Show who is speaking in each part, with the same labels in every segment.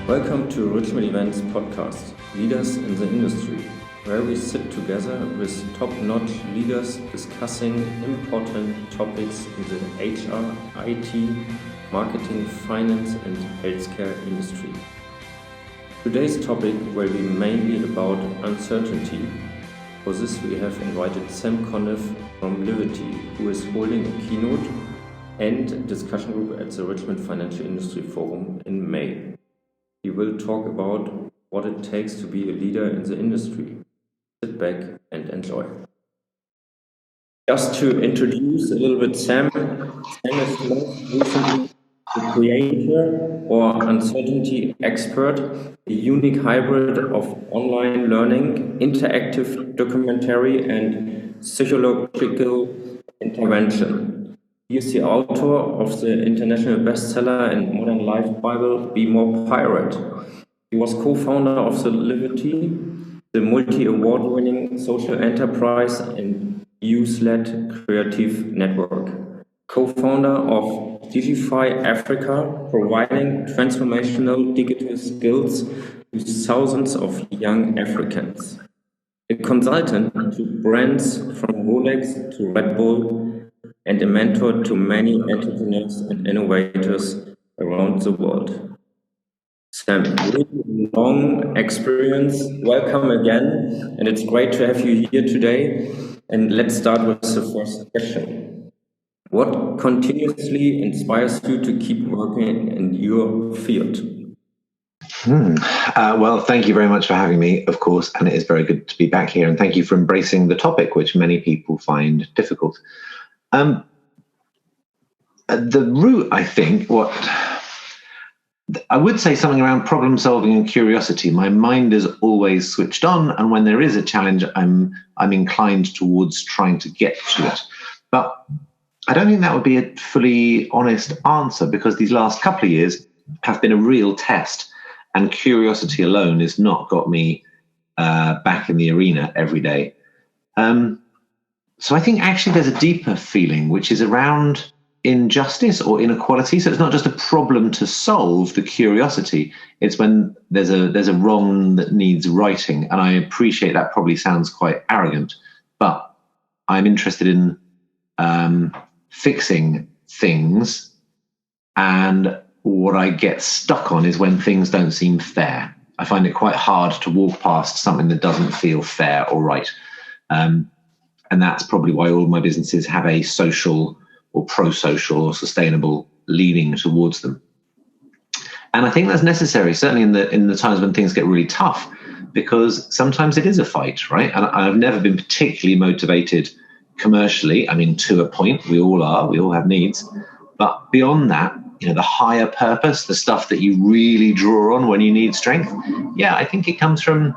Speaker 1: Welcome to Richmond Events Podcast, Leaders in the Industry, where we sit together with top-notch leaders discussing important topics in the HR, IT, marketing, finance and healthcare industry. Today's topic will be mainly about uncertainty. For this we have invited Sam Conniff from Livity, who is holding a keynote and discussion group at the Richmond Financial Industry Forum in May. He will talk about what it takes to be a leader in the industry. Sit back and enjoy. Just to introduce a little bit Sam is most recently the creator or uncertainty expert, a unique hybrid of online learning, interactive documentary and psychological intervention. He is the author of the international bestseller and modern life Bible, Be More Pirate. He was co-founder of the Livity, the multi-award-winning social enterprise and youth-led creative network. Co-founder of Digify Africa, providing transformational digital skills to thousands of young Africans. A consultant to brands from Rolex to Red Bull, and a mentor to many entrepreneurs and innovators around the world. Sam, really long experience. Welcome again, and it's great to have you here today. And let's start with the first question. What continuously inspires you to keep working in your field?
Speaker 2: Well, thank you very much for having me, of course, and it is very good to be back here. And thank you for embracing the topic, which many people find difficult. The root, I think, what I would say something around problem solving and curiosity. My mind is always switched on, and when there is a challenge, I'm inclined towards trying to get to it. But I don't think that would be a fully honest answer, because these last couple of years have been a real test, and curiosity alone has not got me back in the arena every day. So I think actually there's a deeper feeling, which is around injustice or inequality. So it's not just a problem to solve, the curiosity. It's when there's a wrong that needs righting. And I appreciate that probably sounds quite arrogant, but I'm interested in fixing things. And what I get stuck on is when things don't seem fair. I find it quite hard to walk past something that doesn't feel fair or right. And that's probably why all of my businesses have a social or pro-social or sustainable leaning towards them. And I think that's necessary, certainly in the times when things get really tough, because sometimes it is a fight, right? And I've never been particularly motivated commercially. I mean, to a point, we all have needs. But beyond that, the higher purpose, the stuff that you really draw on when you need strength, yeah, I think it comes from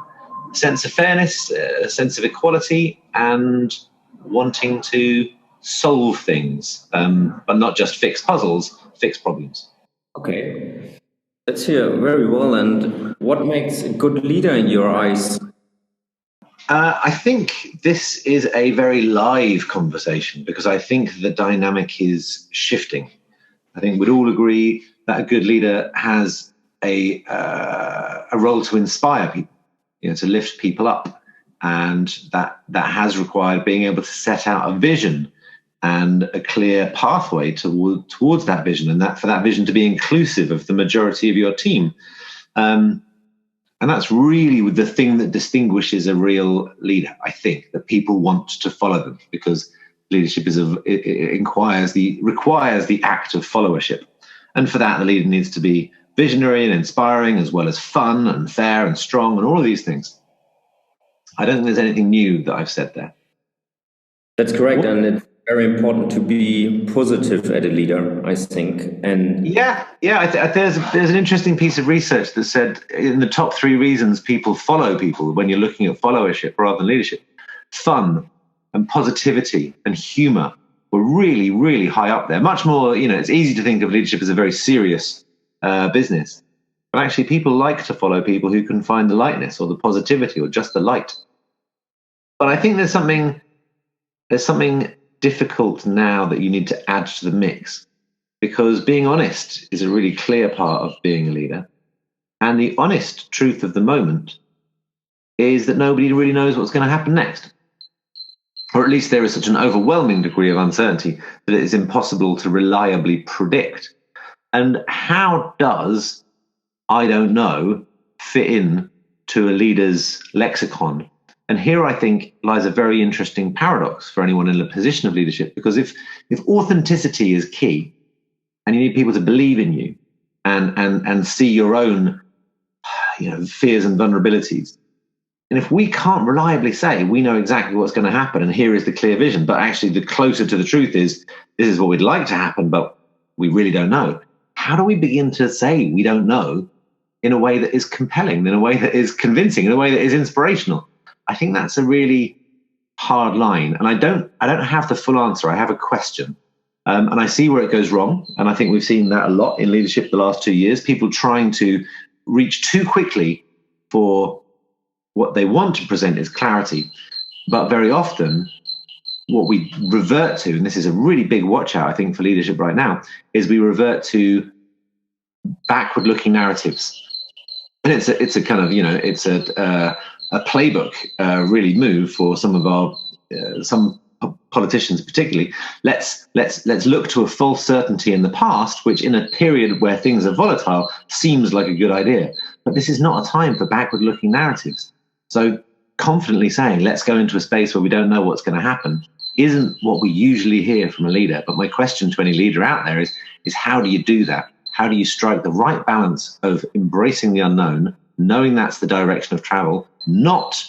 Speaker 2: a sense of fairness, a sense of equality, and wanting to solve things, but not just fix puzzles, fix problems.
Speaker 1: Okay, that's here very well. And what makes a good leader in your eyes?
Speaker 2: I think this is a very live conversation, because I think the dynamic is shifting. I think we'd all agree that a good leader has a role to inspire people, to lift people up. And that has required being able to set out a vision and a clear pathway towards that vision, and that for that vision to be inclusive of the majority of your team. And that's really the thing that distinguishes a real leader, I think, that people want to follow them, because leadership requires the act of followership. And for that, the leader needs to be visionary and inspiring, as well as fun and fair and strong and all of these things. I don't think there's anything new that I've said there.
Speaker 1: That's correct, and it's very important to be positive as a leader, I think. And there's an interesting piece of research that said in the top 3 reasons people follow people when you're looking at followership rather than leadership, fun and positivity and humor were really, really high up there. Much more, it's easy to think of leadership as a very serious business. But actually, people like to follow people who can find the lightness or the positivity or just the light. But I think there's something difficult now that you need to add to the mix, because being honest is a really clear part of being a leader.
Speaker 2: And the honest truth of the moment is that nobody really knows what's going to happen next. Or at least there is such an overwhelming degree of uncertainty that it is impossible to reliably predict. And how does "I don't know" fit in to a leader's lexicon? And here I think lies a very interesting paradox for anyone in a position of leadership, because if authenticity is key, and you need people to believe in you and see your own fears and vulnerabilities, and if we can't reliably say we know exactly what's going to happen and here is the clear vision, but actually the closer to the truth is this is what we'd like to happen, but we really don't know, how do we begin to say we don't know in a way that is compelling, in a way that is convincing, in a way that is inspirational? I think that's a really hard line. And I don't have the full answer. I have a question. And I see where it goes wrong. And I think we've seen that a lot in leadership the last 2 years, people trying to reach too quickly for what they want to present as clarity. But very often what we revert to, and this is a really big watch out, I think, for leadership right now, is we revert to backward looking narratives. And it's a kind of, it's a playbook really move for some of our some politicians particularly. Let's look to a false certainty in the past, which in a period where things are volatile seems like a good idea. But this is not a time for backward looking narratives. So confidently saying let's go into a space where we don't know what's going to happen isn't what we usually hear from a leader. But my question to any leader out there is how do you do that? How do you strike the right balance of embracing the unknown, knowing that's the direction of travel, not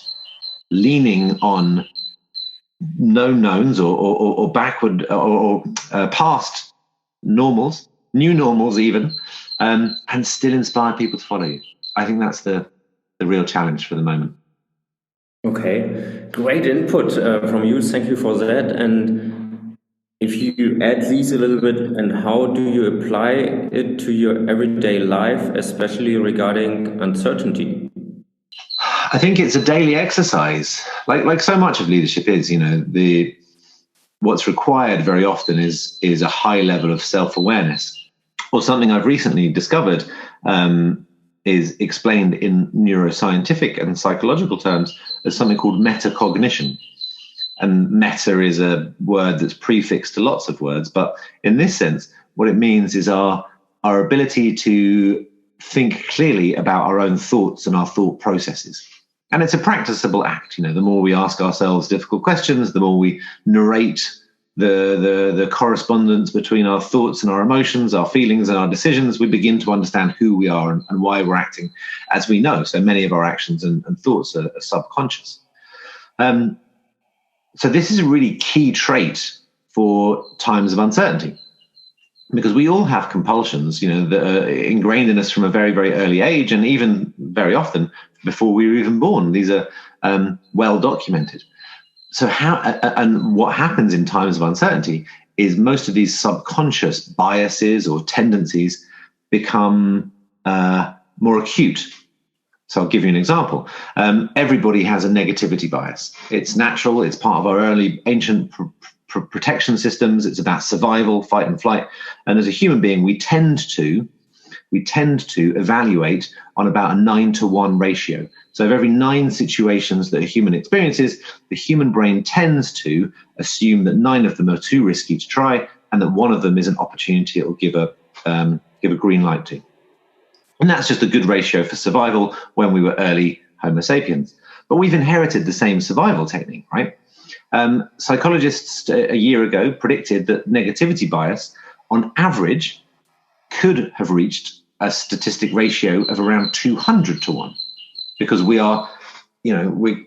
Speaker 2: leaning on known knowns or backward or past normals, new normals even, and still inspire people to follow you? I think that's the real challenge for the moment.
Speaker 1: Okay, great input from you. Thank you for that. And if you add these a little bit, and how do you apply it to your everyday life, especially regarding uncertainty?
Speaker 2: I think it's a daily exercise, like so much of leadership is. What's required very often is a high level of self-awareness. Or something I've recently discovered is explained in neuroscientific and psychological terms as something called metacognition. And meta is a word that's prefixed to lots of words, but in this sense, what it means is our ability to think clearly about our own thoughts and our thought processes. And it's a practicable act. The more we ask ourselves difficult questions, the more we narrate the correspondence between our thoughts and our emotions, our feelings and our decisions, we begin to understand who we are and why we're acting as we know. So many of our actions and thoughts are subconscious. So this is a really key trait for times of uncertainty, because we all have compulsions, that are ingrained in us from a very, very early age, and even very often before we were even born. These are well documented. So what happens in times of uncertainty is most of these subconscious biases or tendencies become more acute. So I'll give you an example. Everybody has a negativity bias. It's natural. It's part of our early ancient protection systems. It's about survival, fight and flight. And as a human being, we tend to evaluate on about a 9-to-1 ratio. So of every 9 situations that a human experiences, the human brain tends to assume that 9 of them are too risky to try, and that 1 of them is an opportunity it will give a green light to. And that's just a good ratio for survival when we were early Homo sapiens. But we've inherited the same survival technique, right? Psychologists a year ago predicted that negativity bias, on average, could have reached a statistic ratio of around 200-to-1, because we're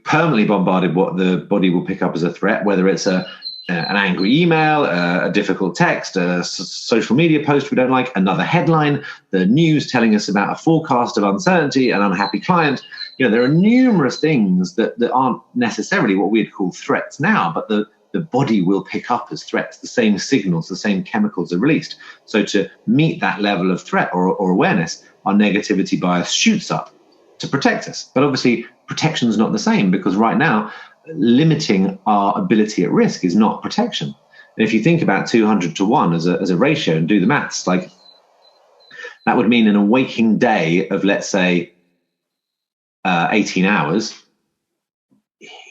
Speaker 2: permanently bombarded what the body will pick up as a threat, whether it's an angry email, a difficult text, a social media post we don't like, another headline, the news telling us about a forecast of uncertainty, an unhappy client. There are numerous things that aren't necessarily what we'd call threats now, but the body will pick up as threats. The same signals, the same chemicals are released. So to meet that level of threat or awareness, our negativity bias shoots up to protect us. But obviously, protection is not the same, because right now, limiting our ability at risk is not protection. And if you think about 200-to-1 as a ratio and do the maths, like That would mean in a waking day of, let's say, 18 hours,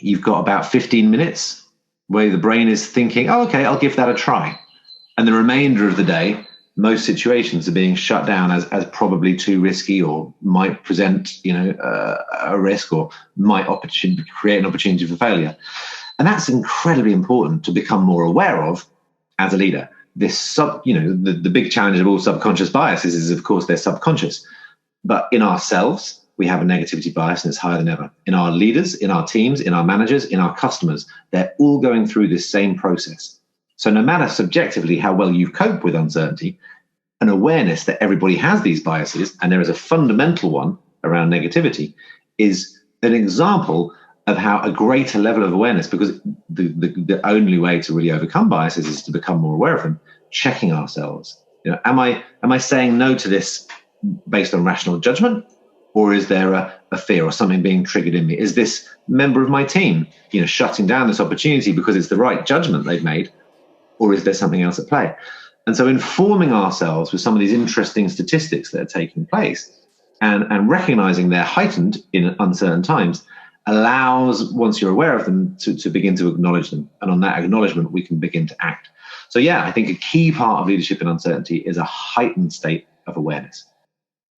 Speaker 2: you've got about 15 minutes where the brain is thinking, oh, okay, I'll give that a try. And the remainder of the day, most situations are being shut down as probably too risky, or might present, a risk, or might create an opportunity for failure. And that's incredibly important to become more aware of as a leader. This the big challenge of all subconscious biases is, of course, they're subconscious. But in ourselves, we have a negativity bias, and it's higher than ever. In our leaders, in our teams, in our managers, in our customers, they're all going through this same process. So no matter subjectively how well you cope with uncertainty, an awareness that everybody has these biases, and there is a fundamental one around negativity, is an example of how a greater level of awareness, because the only way to really overcome biases is to become more aware of them, checking ourselves. Am I saying no to this based on rational judgment? Or is there a fear or something being triggered in me? Is this member of my team, shutting down this opportunity because it's the right judgment they've made? Or is there something else at play? And so informing ourselves with some of these interesting statistics that are taking place and recognizing they're heightened in uncertain times allows, once you're aware of them, to begin to acknowledge them. And on that acknowledgement, we can begin to act. So yeah, I think a key part of leadership in uncertainty is a heightened state of awareness.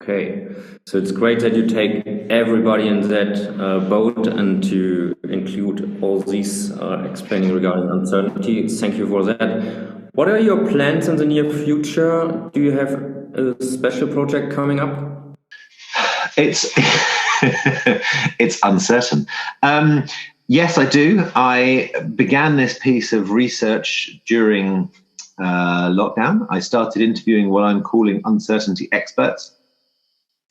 Speaker 1: Okay, so it's great that you take everybody in that boat and to include all these explaining regarding uncertainty. Thank you for that. What are your plans in the near future? Do you have a special project coming up?
Speaker 2: It's it's uncertain. Yes, I do. I began this piece of research during lockdown. I started interviewing what I'm calling uncertainty experts,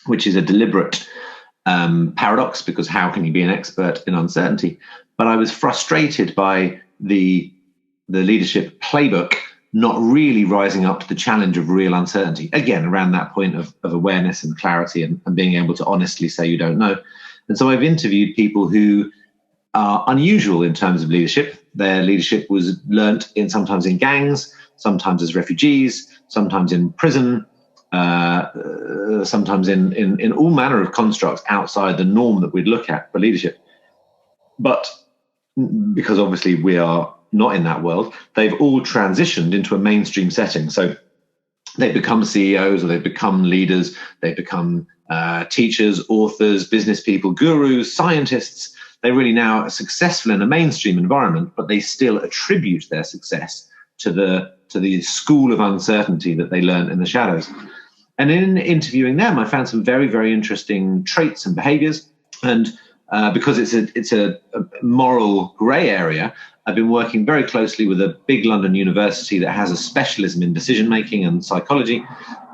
Speaker 2: which is a deliberate paradox, because how can you be an expert in uncertainty? But I was frustrated by the leadership playbook not really rising up to the challenge of real uncertainty. Again, around that point of awareness and clarity and being able to honestly say you don't know. And so I've interviewed people who are unusual in terms of leadership. Their leadership was learnt sometimes in gangs, sometimes as refugees, sometimes in prison, sometimes in all manner of constructs outside the norm that we'd look at for leadership. But because obviously we are not in that world, they've all transitioned into a mainstream setting. So they've become CEOs, or they've become leaders, they've become teachers, authors, business people, gurus, scientists. They're really now successful in a mainstream environment, but they still attribute their success to the school of uncertainty that they learned in the shadows. And in interviewing them, I found some very, very interesting traits and behaviors. And because it's a moral grey area, I've been working very closely with a big London university that has a specialism in decision making and psychology.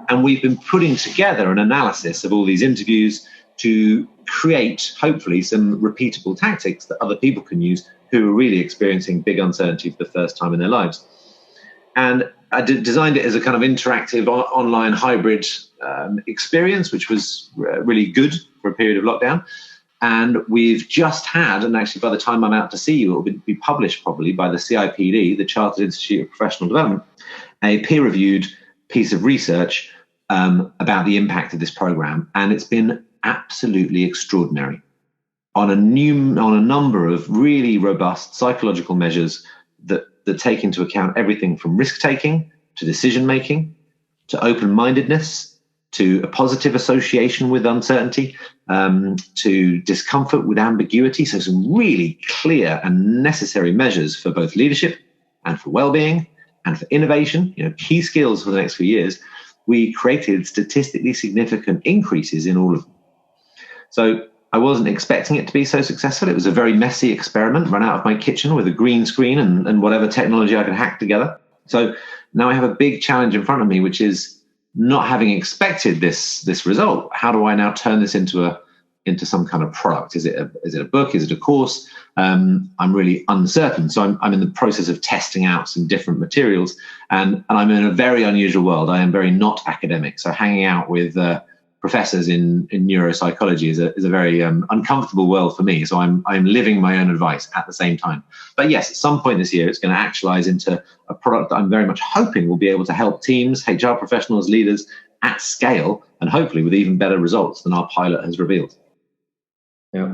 Speaker 2: And we've been putting together an analysis of all these interviews to create, hopefully, some repeatable tactics that other people can use who are really experiencing big uncertainty for the first time in their lives. And I designed it as a kind of interactive online hybrid experience, which was really good for a period of lockdown. And we've just had, and actually by the time I'm out to see you, it will be published probably by the CIPD, the Chartered Institute of Professional Development, a peer-reviewed piece of research about the impact of this program. And it's been absolutely extraordinary on a number of really robust psychological measures that take into account everything from risk-taking to decision-making to open-mindedness to a positive association with uncertainty, to discomfort with ambiguity. So some really clear and necessary measures for both leadership and for well-being and for innovation, key skills for the next few years. We created statistically significant increases in all of them. So I wasn't expecting it to be so successful. It was a very messy experiment run out of my kitchen with a green screen and whatever technology I could hack together. So now I have a big challenge in front of me, which is not having expected this result. How do I now turn this into some kind of product? Is it a book? Is it a course? I'm really uncertain. So I'm in the process of testing out some different materials, and I'm in a very unusual world. I am very not academic. So hanging out with professors in neuropsychology is a very uncomfortable world for me. So I'm living my own advice at the same time. But yes, at some point this year, it's going to actualize into a product that I'm very much hoping will be able to help teams, HR professionals, leaders at scale, and hopefully with even better results than our pilot has revealed.
Speaker 1: Yeah,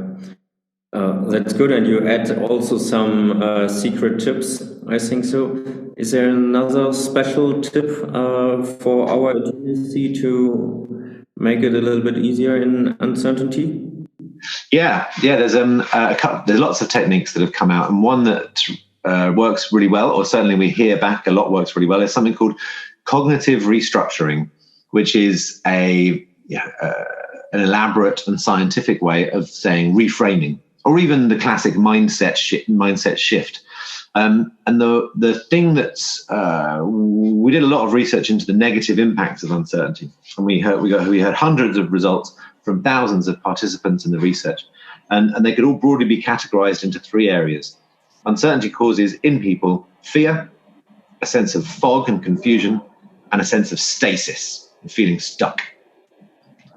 Speaker 1: that's good. And you add also some secret tips, I think so. Is there another special tip for our agency to make it a little bit easier in uncertainty?
Speaker 2: Yeah. There's there's lots of techniques that have come out, and one that works really well, or certainly we hear back a lot works really well, is something called cognitive restructuring, which is an elaborate and scientific way of saying reframing, or even the classic mindset shift. And the thing that's we did a lot of research into the negative impacts of uncertainty, and we had hundreds of results from thousands of participants in the research, and they could all broadly be categorized into three areas. Uncertainty causes in people fear, a sense of fog and confusion, and a sense of stasis, feeling stuck.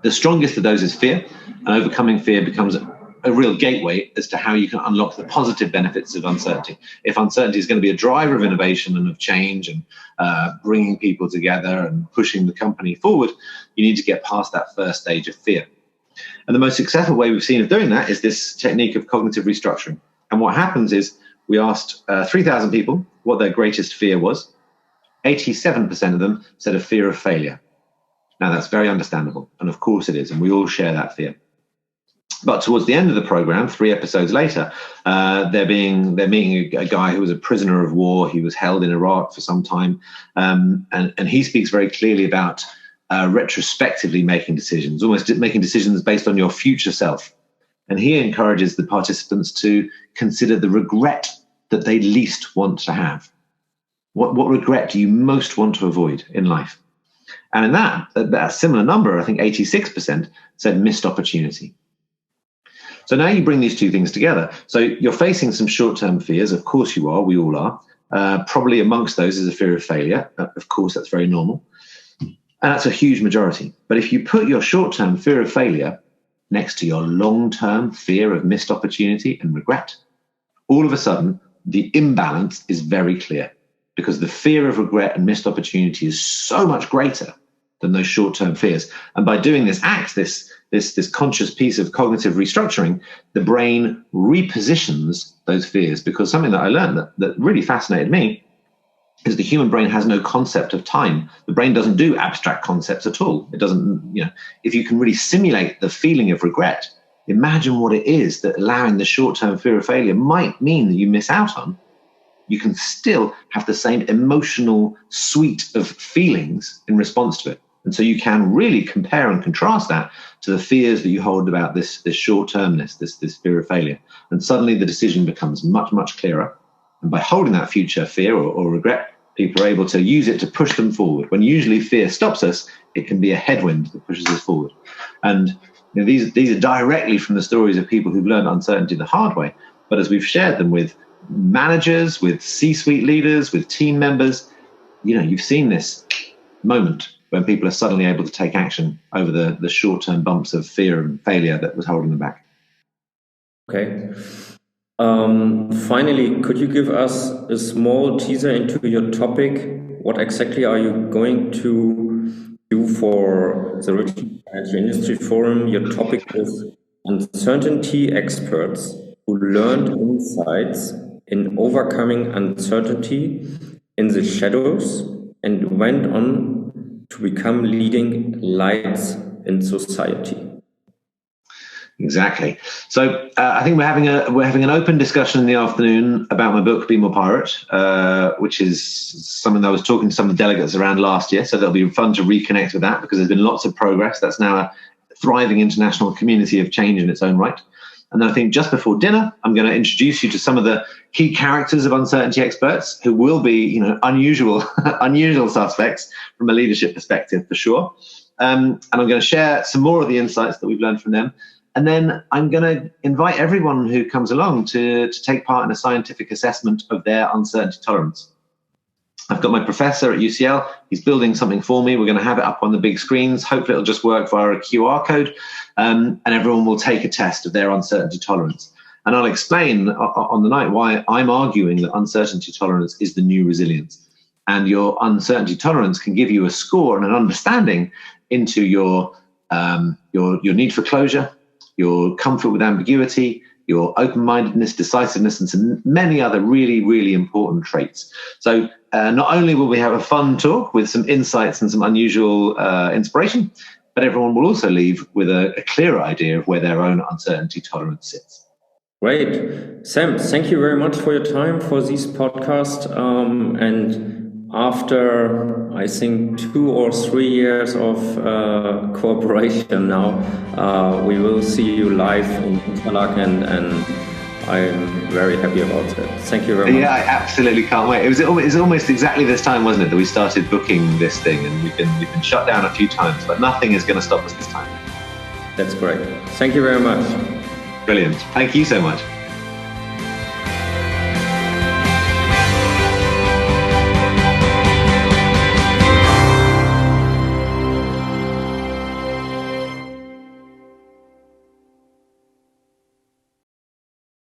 Speaker 2: The strongest of those is fear, and overcoming fear becomes a real gateway as to how you can unlock the positive benefits of uncertainty. If uncertainty is going to be a driver of innovation and of change and bringing people together and pushing the company forward, you need to get past that first stage of fear. And the most successful way we've seen of doing that is this technique of cognitive restructuring. And what happens is we asked 3,000 people what their greatest fear was. 87% of them said a fear of failure. Now, that's very understandable, and of course it is, and we all share that fear. But towards the end of the program, 3 episodes later, they're meeting a guy who was a prisoner of war. He was held in Iraq for some time, and he speaks very clearly about retrospectively making decisions, almost making decisions based on your future self. And he encourages the participants to consider the regret that they least want to have. What regret do you most want to avoid in life? And in that similar number, I think 86% said missed opportunity. So now you bring these two things together. So you're facing some short-term fears. Of course you are. We all are. Probably amongst those is a fear of failure. Of course, that's very normal. And that's a huge majority. But if you put your short-term fear of failure next to your long-term fear of missed opportunity and regret, all of a sudden, the imbalance is very clear, because the fear of regret and missed opportunity is so much greater than those short-term fears. And by doing this act, this conscious piece of cognitive restructuring, the brain repositions those fears. Because something that I learned that really fascinated me is the human brain has no concept of time. The brain doesn't do abstract concepts at all. It doesn't, if you can really simulate the feeling of regret, imagine what it is that allowing the short-term fear of failure might mean that you miss out on. You can still have the same emotional suite of feelings in response to it. And so you can really compare and contrast that to the fears that you hold about this short-termness, this fear of failure. And suddenly the decision becomes much, much clearer. And by holding that future fear or regret, people are able to use it to push them forward. When usually fear stops us, it can be a headwind that pushes us forward. And these are directly from the stories of people who've learned uncertainty the hard way. But as we've shared them with managers, with C-suite leaders, with team members, you've seen this moment when people are suddenly able to take action over the short-term bumps of fear and failure that was holding them back.
Speaker 1: Okay. Finally, could you give us a small teaser into your topic? What exactly are you going to do for the Richmond Financial Industry Forum? Your topic is uncertainty experts who learned insights in overcoming uncertainty in the shadows and went on to become leading lights in society.
Speaker 2: Exactly. So I think we're having an open discussion in the afternoon about my book, Be More Pirate, which is something that I was talking to some of the delegates around last year. So that'll be fun to reconnect with that, because there's been lots of progress. That's now a thriving international community of change in its own right. And then I think just before dinner, I'm going to introduce you to some of the key characters of uncertainty experts who will be, unusual suspects from a leadership perspective for sure. And I'm going to share some more of the insights that we've learned from them. And then I'm going to invite everyone who comes along to take part in a scientific assessment of their uncertainty tolerance. I've got my professor at UCL. He's building something for me. We're going to have it up on the big screens. Hopefully it'll just work via a QR code, and everyone will take a test of their uncertainty tolerance. And I'll explain on the night why I'm arguing that uncertainty tolerance is the new resilience. And your uncertainty tolerance can give you a score and an understanding into your need for closure, your comfort with ambiguity, your open-mindedness, decisiveness, and some many other really, really important traits. So not only will we have a fun talk with some insights and some unusual inspiration, but everyone will also leave with a clearer idea of where their own uncertainty tolerance sits.
Speaker 1: Great. Sam, thank you very much for your time for this podcast. And after, I think, 2 or 3 years of cooperation now, we will see you live in Interlaken, and I'm very happy about that. Thank you very much.
Speaker 2: Yeah, I absolutely can't wait. It was almost exactly this time, wasn't it, that we started booking this thing, and we've been shut down a few times, but nothing is going to stop us this time.
Speaker 1: That's great. Thank you very much.
Speaker 2: Brilliant. Thank you so much.